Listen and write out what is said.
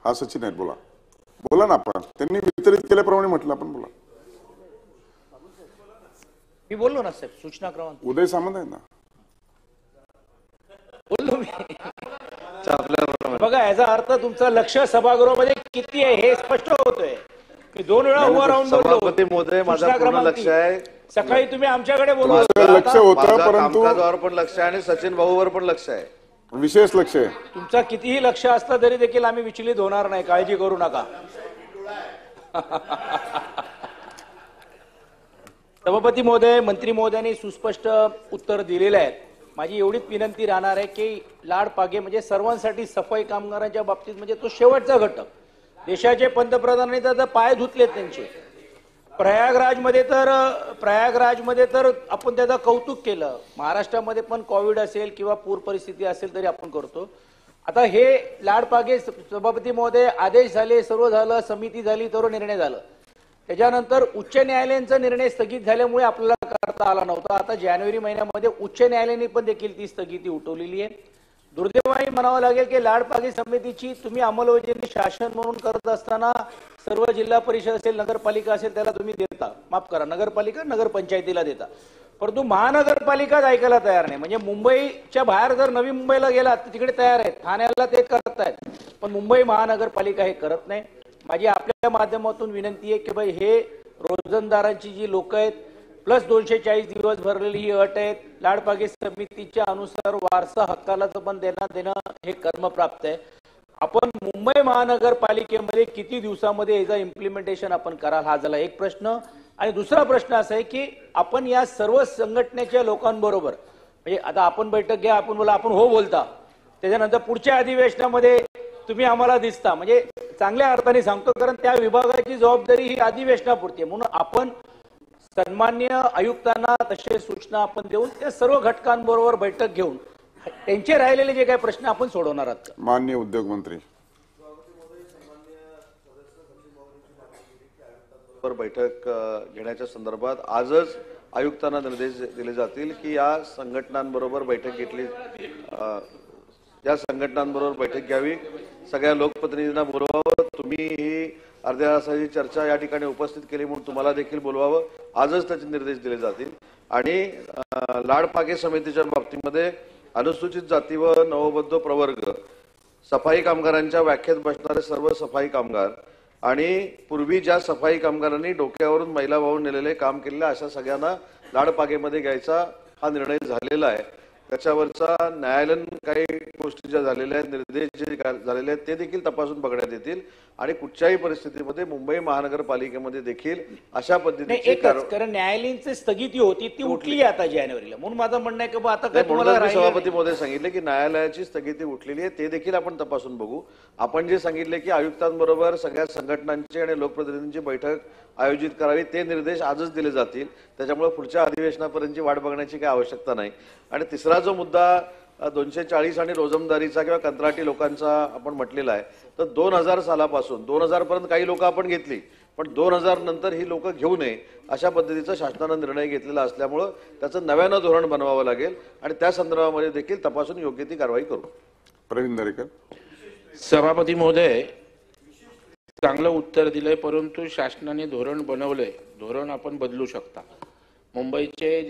हा सचिन आहेत, बोला बोला ना. आपण त्यांनी वितरित केल्याप्रमाणे म्हटलं, आपण बोला. मी बोललो ना साहेब, सूचना क्रमांक उदय सामंत आहे ना, बोललो मी. बघा, याचा अर्थ तुमचं लक्ष सभागृहामध्ये किती आहे हे स्पष्ट होतोय. मी 2 वेळा उभा राहून बोललो. सभापती महोदय, माझं पूर्ण लक्ष आहे. सकाळी तुम्ही आमच्याकडे बोललो, लक्ष होतं, परंतु कामकाजावर पण लक्ष आहे आणि सचिन भाऊवर पण लक्ष आहे, विशेष लक्ष आहे. तुमचा कितीही लक्ष असलं तरी देखील आम्ही विचलित होणार नाही, काळजी करू नका. सभापती महोदय, मंत्री महोदयांनी सुस्पष्ट उत्तर दिलेले आहेत. माझी एवढीच विनंती राहणार आहे की लाड पागे म्हणजे सर्वांसाठी सफाई कामगारांच्या बाबतीत म्हणजे तो शेवटचा घटक. देशाचे पंतप्रधानांनी तर पाय धुतलेत त्यांचे. प्रयागराजमध्ये तर आपण त्याचं कौतुक केलं. महाराष्ट्रामध्ये पण कोविड असेल किंवा पूर परिस्थिती असेल तरी आपण करतो. आता हे लाड पागे सभापती महोदय आदेश झाले, सर्व झालं, समिती झाली, सर्व निर्णय झालं. त्याच्यानंतर उच्च न्यायालयाचा निर्णय स्थगित झाल्यामुळे आपल्याला करता आला नव्हता. आता जानेवारी महिन्यामध्ये उच्च न्यायालयाने पण देखील ती स्थगिती उठवलेली आहे. दुर्दैवाने म्हणावं लागेल की लाड पागे समितीची तुम्ही अंमलबजावणी शासन म्हणून करत असताना सर्व जिल्हा परिषद असेल, नगरपालिका असेल त्याला तुम्ही देता, माफ करा, नगरपालिका नगरपंचायतीला देता, परंतु महानगरपालिकाच ऐकायला तयार नाही. म्हणजे मुंबईच्या बाहेर जर नवी मुंबईला गेला तर तिकडे तयार आहेत, ठाण्याला ते करतायत, पण मुंबई महानगरपालिका हे करत नाही. माझी आपल्या माध्यमातून विनंती आहे की भाई हे रोजंदारांची जी लोक आहेत प्लस 240 दिवस भरलेली ही अट आहेत. लाडपागे समितीच्या अनुसार वारसा हक्काला पण देणं हे कर्मप्राप्त आहे. आपण मुंबई महानगरपालिकेमध्ये किती दिवसामध्ये याचं इम्प्लिमेंटेशन आपण कराल, हा झाला एक प्रश्न. आणि दुसरा प्रश्न असा आहे की आपण या सर्व संघटनेच्या लोकांबरोबर म्हणजे आता आपण बैठक घ्या, आपण बोला, आपण हो बोलता, त्याच्यानंतर पुढच्या अधिवेशनामध्ये तुम्ही आम्हाला दिसता, म्हणजे चांगल्या अर्थाने सांगतो, कारण त्या विभागाची जबाबदारी ही अधिवेशनापुरती आहे. म्हणून आपण सन्मान्य आयुक्तांना तसे सूचना आपण देऊन त्या सर्व घटकांबरोबर बैठक घेऊन त्यांचे राहिलेले जे काही प्रश्न आपण सोडवणार आहोत. माननीय उद्योग मंत्री बैठक घेण्याच्या संदर्भात आजच आयुक्तांना निर्देश दिले जातील की या संघटनांबरोबर बैठक घेतली, या संघटनांबरोबर बैठक घ्यावी, सगळ्या लोकप्रतिनिधींना बोलवावं. तुम्ही ही अर्ध्या तासाची चर्चा या ठिकाणी उपस्थित केली म्हणून तुम्हाला देखील बोलवावं. आजच त्याचे निर्देश दिले जातील. आणि लाड पागे समितीच्या बाबतीमध्ये अनुसूचित जाती व नवबद्ध प्रवर्ग, सफाई कामगारांच्या व्याख्येत बसणारे सर्व सफाई कामगार आणि पूर्वी ज्या सफाई कामगारांनी डोक्यावरून मैला वाहून नेलेले काम केलेले अशा सगळ्यांना लाड पागेमध्ये घ्यायचा हा निर्णय झालेला आहे. त्याच्यावरचा न्यायालयीन काही गोष्टी ज्या झालेल्या आहेत, निर्देश जे झालेले आहेत ते देखील तपासून बघण्यात येतील आणि कुठच्याही परिस्थितीमध्ये मुंबई महानगरपालिकेमध्ये देखील अशा पद्धतीची कारण न्यायालयीनची स्थगिती होती ती उठली आता जानेवारीला, म्हणून माझं म्हणणं आहे की आता काय सभापती महोदय सांगितले की न्यायालयाची स्थगिती उठलेली आहे, ते देखील आपण तपासून बघू. आपण जे सांगितले की आयुक्तांबरोबर सगळ्या संघटनांची आणि लोकप्रतिनिधींची बैठक आयोजित करावी, ते निर्देश आजच दिले जातील. त्याच्यामुळे पुढच्या अधिवेशनापर्यंतची वाट बघण्याची काही आवश्यकता नाही. आणि तिसरा जो मुद्दा 240 आणि रोजमदारीचा किंवा कंत्राटी लोकांचा आपण म्हटलेला आहे, तर 2000 सालापासून 2000 पर्यंत काही लोक आपण घेतली, पण 2000 नंतर ही लोक घेऊ नये अशा पद्धतीचा शासनानं निर्णय घेतलेला असल्यामुळं त्याचं नव्यानं धोरण बनवावं लागेल आणि त्या संदर्भामध्ये देखील तपासून योग्य ती कारवाई करू. प्रवीण दरेकर. सभापती महोदय, चांगलं उत्तर दिलंय, परंतु शासनाने धोरण बनवलंय, धोरण आपण बदलू शकता. मुंबईचे